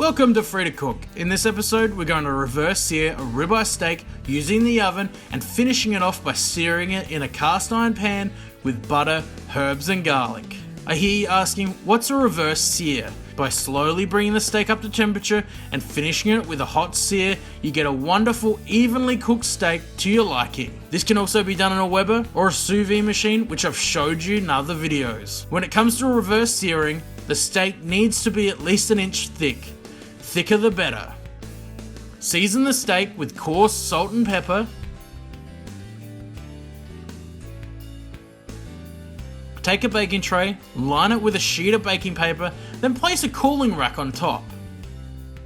Welcome to Free to Cook. In this episode, we're going to reverse sear a ribeye steak using the oven and finishing it off by searing it in a cast iron pan with butter, herbs and garlic. I hear you asking, what's a reverse sear? By slowly bringing the steak up to temperature and finishing it with a hot sear, you get a wonderful, evenly cooked steak to your liking. This can also be done in a Weber or a sous vide machine, which I've showed you in other videos. When it comes to reverse searing, the steak needs to be at least an inch thick. Thicker the better. Season the steak with coarse salt and pepper. Take a baking tray, line it with a sheet of baking paper, then place a cooling rack on top.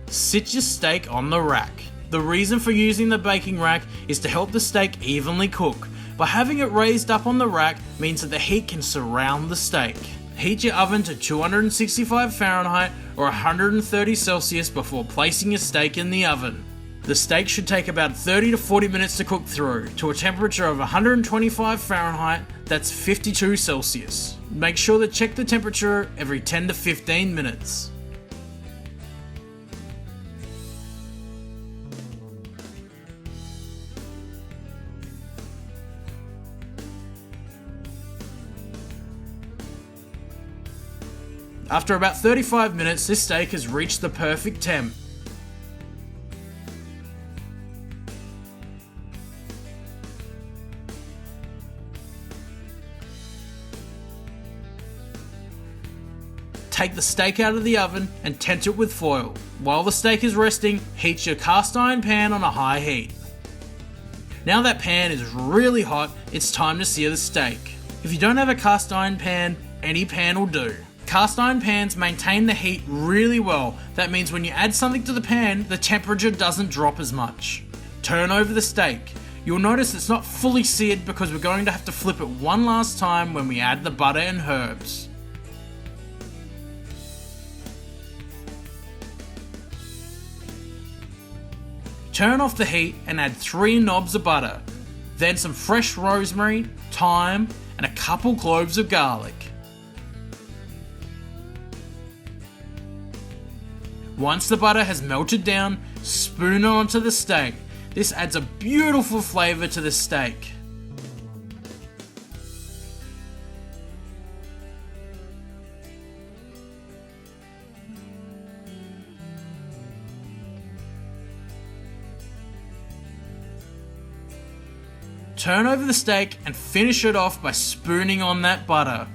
Sit your steak on the rack. The reason for using the baking rack is to help the steak evenly cook. By having it raised up on the rack means that the heat can surround the steak. Heat your oven to 265 Fahrenheit or 130 Celsius before placing your steak in the oven. The steak should take about 30 to 40 minutes to cook through, to a temperature of 125 Fahrenheit, that's 52 Celsius. Make sure to check the temperature every 10 to 15 minutes. After about 35 minutes, this steak has reached the perfect temp. Take the steak out of the oven and tent it with foil. While the steak is resting, heat your cast iron pan on a high heat. Now that pan is really hot, it's time to sear the steak. If you don't have a cast iron pan, any pan will do. Cast iron pans maintain the heat really well. That means when you add something to the pan, the temperature doesn't drop as much. Turn over the steak. You'll notice it's not fully seared because we're going to have to flip it one last time when we add the butter and herbs. Turn off the heat and add 3 knobs of butter, then some fresh rosemary, thyme, and a couple cloves of garlic. Once the butter has melted down, spoon it onto the steak. This adds a beautiful flavour to the steak. Turn over the steak and finish it off by spooning on that butter.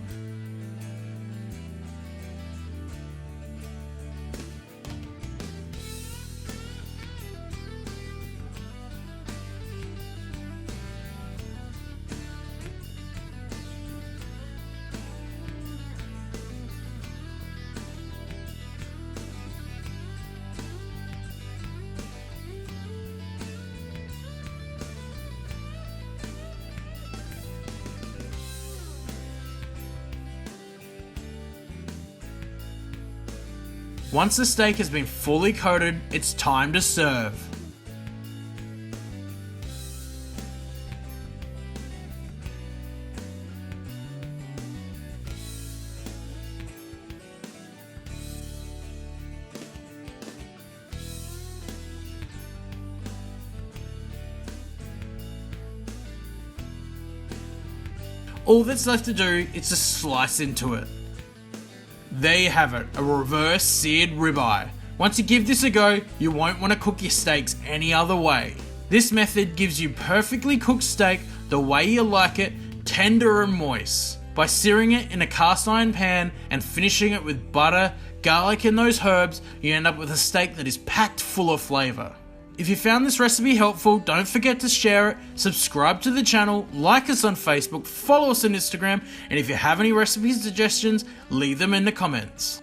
Once the steak has been fully coated, it's time to serve. All that's left to do is to slice into it. There you have it, a reverse seared ribeye. Once you give this a go, you won't want to cook your steaks any other way. This method gives you perfectly cooked steak the way you like it, tender and moist. By searing it in a cast iron pan and finishing it with butter, garlic and those herbs, you end up with a steak that is packed full of flavour. If you found this recipe helpful, don't forget to share it, subscribe to the channel, like us on Facebook, follow us on Instagram, and if you have any recipe suggestions, leave them in the comments.